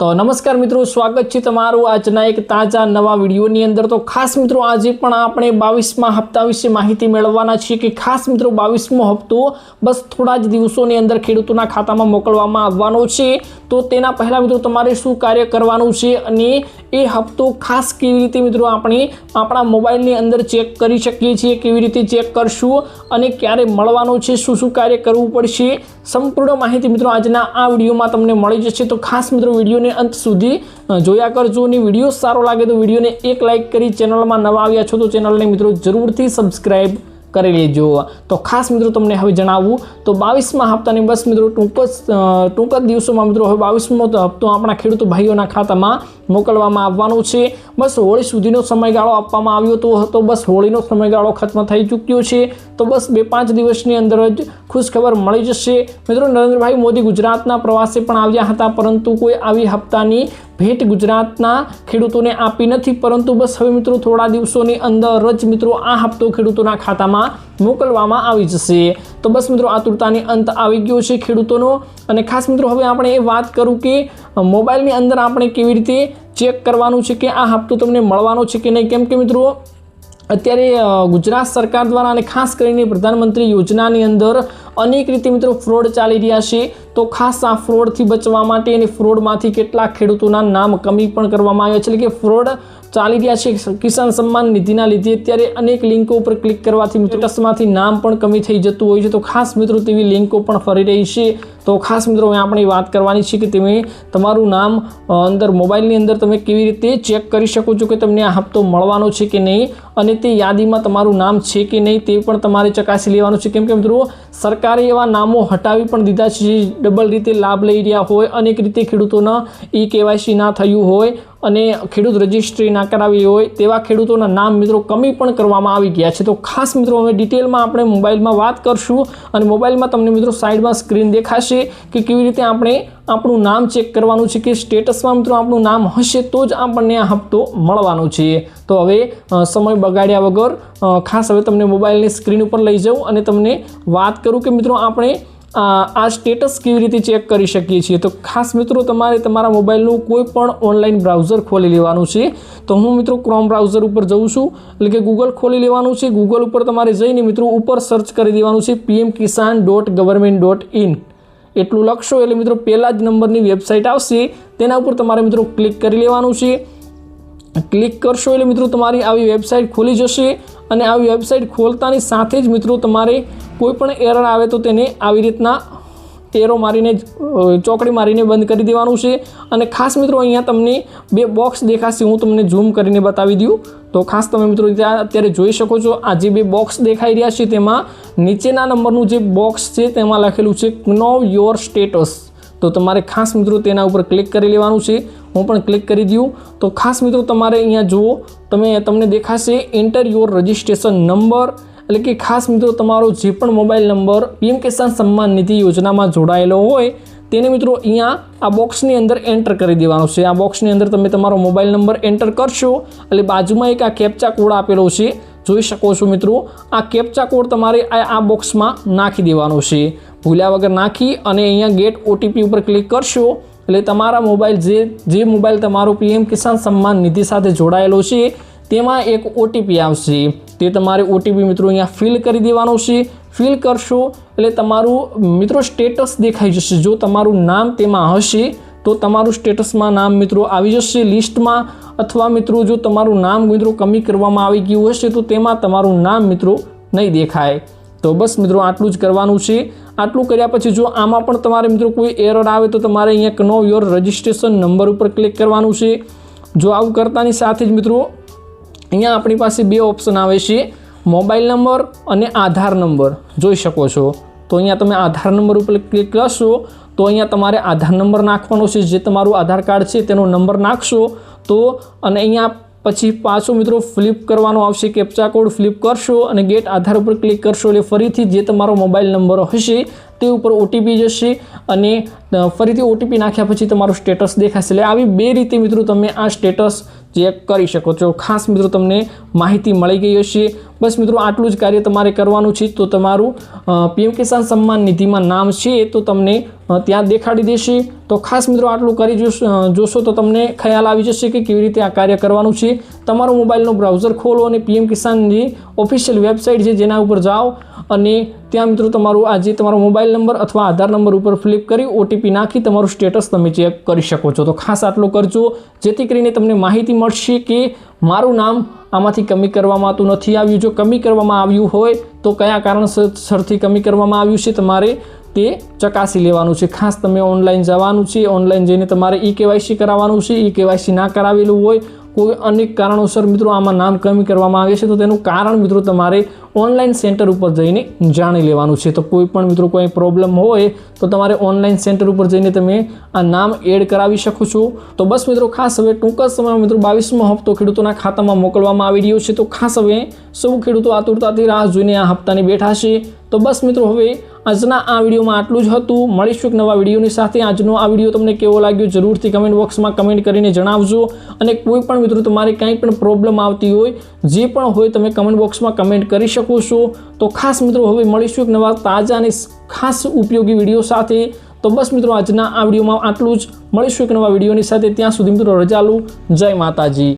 तो नमस्कार मित्रों, स्वागत है तमारू आजना एक ताजा नवा विडियोनी अंदर। तो खास मित्रों आज पण आपणे 22मा हप्ता विषे माहिती मेळववाना छीए कि खास मित्रों 22मो हप्तो बस थोड़ा ज दिवसोनी अंदर खेडूतोना खातामां मोकलवामां आववानो छे। तो तेना पहला मित्रों तमारे शुं कार्य करवानुं छे अने ए हप्तो खास केवी रीते मित्रों आपणे आपणा मोबाइलनी अंदर चेक करी शकीए छीए, केवी रीते चेक करशुं अने क्यारे मळवानो छे, शुं शुं कार्य करवुं पड़शे, संपूर्ण माहिती मित्रों आजना आ विडियोमां तमने मळी जशे। तो खास मित्रों विडियोने अंत सुधी जोया करजो ने विडियो सारो लागे तो विडियो ने एक लाइक करी, चेनल में नवा आव्या छो तो चेनल ने मित्रों जरूरथी सब्सक्राइब करी लेजो। तो खास मित्रों तमने हवे जणावुं तो 22मा हप्तानी बस मित्रों टूंक ज दिवसोमां मित्रों हवे 22मो हप्तो आपणा खेडूत भाईओना खातामां मोकलवामां आववानो छे। बस होळी सुधीनो समयगाळो आपवामां आव्यो तो बस होळीनो समयगाळो खत्म थई चूक्यो छे। तो बस 2-5 दिवसनी अंदर ज खुशखबर मळी जशे। मित्रों नरेंद्रभाई मोदी गुजरातना प्रवासे पण आव्या हता, परंतु कोई आवी हप्तानी भेट गुजरातना खेडूतोने आपी नथी, परंतु बस हवे मित्रों थोड़ा दिवसोनी अंदर ज मित्रों आ हप्तो खेडूतोना खातामां मोकलवामां आवी जशे। तो बस मित्रों आतुरतानी अंत आवी गयो छे खेडूतोनो। अने खास मित्रों हवे आपणे ए वात करूं के मोबाइलनी अंदर आपणे केवी रीते चेक करवानुं छे के आ हप्तो तमने मळवानो छे के नहीं, केम के मित्रों अत्यारे गुजरात सरकार द्वारा अने खास करीने प्रधानमंत्री योजनानी अंदर अनेक रीते मित्रों फ्रॉड चाली रह्या छे। तो खास आ फ्रॉड थी बचवा माटे अने फ्रॉड मांथी केटलाक खेडूतोना नाम कमी पण करवामां आव्या छे। એટલે કે फ्रॉड चाली रह्या छे किसान सम्मान निधिना लीधे अत्यारे अनेक लिंको पर क्लिक करवाथी स्टेटसमांथी नाम पण कमी थई जतुं होय छे। तो खास मित्रों तेवी लिंको पण फरी रही छे। तो खास मित्रों आपणे वात करवानी छे कि तमे तमारुं नाम अंदर मोबाइलनी अंदर तमे केवी रीते चेक करी शको छो कि तमने आ हप्तो मळवानो छे कि नहीं अने ते यादीमां तमारुं नाम छे कि नहीं ते पण तमारे चकासी लेवानुं छे। केम के मित्रों सरकारे एवा नामो हटावी पण दीधा छे डबल रीते लाभ लई रह्या होय, अनेक रीते खेडूतोना ई-केवायसी ना थयुं होय અને ખેડૂત રજિસ્ટ્રી ના કરાવી હોય તેવા ખેડૂતોના નામ મિત્રો કમી પણ કરવામાં આવી ગયા છે। તો ખાસ મિત્રો હવે ડિટેલમાં આપણે મોબાઈલમાં વાત કરશું અને મોબાઈલમાં તમને મિત્રો સાઈડમાં સ્ક્રીન દેખાશે કે કેવી રીતે આપણે આપણું નામ ચેક કરવાનું છે કે સ્ટેટસમાં મિત્રો આપણું નામ હશે તો જ આપણને આ હપ્તો મળવાનો છે। તો હવે સમય બગાડ્યા વગર ખાસ હવે તમને મોબાઈલની સ્ક્રીન ઉપર લઈ જાઉં અને તમને વાત કરું કે મિત્રો આપણે आ स्टेटस केवी रीते चेक करी शकीए छीए। तो खास मित्रों तमारे तमारा मोबाइलनुं कोई पण ऑनलाइन ब्राउजर खोली लेवानुं छे। तो हूँ मित्रों क्रोम ब्राउजर पर जाऊँ छूँ એટલે કે गूगल खोली लेवानुं छे। गूगल पर तमारे जईने मित्रों ऊपर सर्च करी देवानुं छे pmkisan.government.in एटलुं लखशो એટલે मित्रों पहला ज नंबरनी वेबसाइट आवशे तेना उपर तमारे मित्रों क्लिक करी लेवानुं छे। क्लिक करशो એટલે मित्रों तमारी आवी वेबसाइट खोली जशे અને આવી વેબસાઇટ ખોલતાની સાથે જ મિત્રો તમારે કોઈ પણ એરર આવે તો તેને આવી રીતના એરો મારીને ચોકડી મારીને બંધ કરી દેવાનું છે। અને ખાસ મિત્રો અહીંયા તમને બે બોક્સ દેખાશે, હું તમને ઝૂમ કરીને બતાવી દઉં તો ખાસ તમે મિત્રો ત્યાં અત્યારે જોઈ શકો છો આ જે બે બોક્સ દેખાઈ રહ્યા છે તેમાં નીચેના નંબરનું જે બોક્સ છે તેમાં લખેલું છે નો યોર સ્ટેટસ। तो तमारे खास मित्रों तेना उपर क्लिक करी लेवानुं छे। हूँ पण क्लिक करी दूँ तो खास मित्रों तमारे अहींया जुओ तमने देखाशे एंटर योर रजिस्ट्रेशन नंबर એટલે કે ખાસ મિત્રો તમારો જે પણ mobile number PM Kisan Samman Nidhi યોજનામાં જોડાયેલો હોય તેને મિત્રો અહીંયા આ બોક્સની અંદર એન્ટર કરી દેવાનો છે। આ બોક્સની અંદર તમે તમારો મોબાઈલ નંબર એન્ટર કરશો એટલે બાજુમાં એક આ કેપ્ચા કોડ આપેલો છે, જોઈ શકો છો મિત્રો। આ કેપ્ચા કોડ તમારે આ બોક્સમાં નાખી દેવાનો છે, ભૂલ્યા વગર નાખી અને અહીંયા ગેટ ઓટીપી ઉપર ક્લિક કરશો એટલે તમારા મોબાઈલ જે મોબાઈલ તમારો પીએમ કિસાન સન્માન નિધિ સાથે જોડાયેલો છે તેમાં એક ઓટીપી આવશે। તે તમારે ઓટીપી મિત્રો અહીંયા ફિલ કરી દેવાનો છે। ફિલ કરશો એટલે તમારું મિત્રો સ્ટેટસ દેખાઈ જશે। જો તમારું નામ તેમાં હશે તો તમારું સ્ટેટસમાં નામ મિત્રો આવી જશે લિસ્ટમાં, અથવા મિત્રો જો તમારું નામ મિત્રો કમી કરવામાં આવી ગયું હશે તો તેમાં તમારું નામ મિત્રો નહીં દેખાય। तो बस मित्रों आटलू ज करवानुं छे। आटलू कर्या पछी जो आमां पण तमारे मित्रों कोई एरर आवे तो तमारे अहींया नो योर रजिस्ट्रेशन नंबर पर क्लिक करवानुं छे। जो आवुं करतानी साथे ज मित्रों अहींया आपणी पासे बे ऑप्शन आवे छे, मोबाइल नंबर अने आधार नंबर जोई शको छो। तो अहींया तमे आधार नंबर पर क्लिक करशो तो अहींया तमारे आधार नंबर नाखवानो छे, जे तमारुं आधार कार्ड छे तेनो नंबर नाखशो तो अने अहींया પછી પાછો મિત્રો ફ્લિપ કરવાનો આવશે, કેપ્ચા કોડ ફ્લિપ કરશો અને ગેટ આધાર ઉપર ક્લિક કરશો એટલે ફરીથી જે તમારો મોબાઈલ નંબર હશે તે ઉપર ઓટીપી જશે અને ફરીથી ઓટીપી નાખ્યા પછી તમારો સ્ટેટસ દેખાશે। એટલે આવી બે રીતે મિત્રો તમે આ સ્ટેટસ ચેક કરી શકો છો। ખાસ મિત્રો તમને માહિતી મળી ગઈ હશે। બસ મિત્રો આટલું જ કાર્ય તમારે કરવાનું છે તો તમારું પીએમ કિસાન સન્માન નિધિમાં નામ છે તો તમને ત્યાં દેખાડી દેશે। તો ખાસ મિત્રો આટલું કરી જોશો તો તમને ખ્યાલ આવી જશે કે કેવી રીતે આ કાર્ય કરવાનું છે। તમારો મોબાઈલનો બ્રાઉઝર ખોલો અને પીએમ કિસાનની ઓફિશિયલ વેબસાઇટ છે જેના ઉપર જાઓ અને ત્યાં મિત્રો તમારું આજે તમારો મોબાઈલ નંબર અથવા આધાર નંબર ઉપર ફ્લિપ કરી ઓટીપી નાખી તમારું સ્ટેટસ તમે ચેક કરી શકો છો। તો ખાસ આટલું કરજો જેથી કરીને તમને માહિતી મળશે કે મારું નામ આમાંથી કમી કરવામાં આવતું નથી આવ્યું। જો કમી કરવામાં આવ્યું હોય તો કયા કારણસરથી કમી કરવામાં આવ્યું છે તમારે તે ચકાસી લેવાનું છે। ખાસ તમે ઓનલાઈન જવાનું છે, ઓનલાઈન જઈને તમારે ઈ-કેવાયસી કરાવવાનું છે। ઈ-કેવાયસી ના કરાવેલું હોય કોઈ અનેક કારણોસર મિત્રો આમાં નામ કમી કરવામાં આવે છે તો તેનું કારણ મિત્રો તમારે ઓનલાઈન સેન્ટર ઉપર જઈને જાણી લેવાનું છે। તો કોઈ પણ મિત્રો કોઈ પ્રોબ્લેમ હોય તો તમારે ઓનલાઈન સેન્ટર ઉપર જઈને તમે આ નામ એડ કરાવી શકો છો। તો બસ મિત્રો ખાસ હવે ટૂંક જ સમયમાં મિત્રો 22મો હપ્તો ખેડૂતોના ખાતામાં મોકલવામાં આવી રહ્યો છે। તો ખાસ હવે સૌ ખેડૂતો આતુરતાથી રાહ જોઈને આ હપ્તાની બેઠા છે। તો બસ મિત્રો હવે આજના આ વિડીયોમાં આટલું જ હતું। મળીશું એક નવા વિડીયોની સાથે। આજનો આ વિડીયો તમને કેવો લાગ્યો જરૂરથી કમેન્ટ બોક્સમાં કમેન્ટ કરીને જણાવજો અને કોઈ પણ મિત્રો તમારે કંઈ પણ પ્રોબ્લેમ આવતી હોય જે પણ હોય તમે કમેન્ટ બોક્સમાં કમેન્ટ કરી શકો છો। તો ખાસ મિત્રો હવે મળીશું એક નવા તાજા અને ખાસ ઉપયોગી વિડીયો સાથે। તો બસ મિત્રો આજના આ વિડીયોમાં આટલું જ। મળીશું એક નવા વિડીયોની સાથે, ત્યાં સુધી મિત્રો રજા લો। જય માતાજી।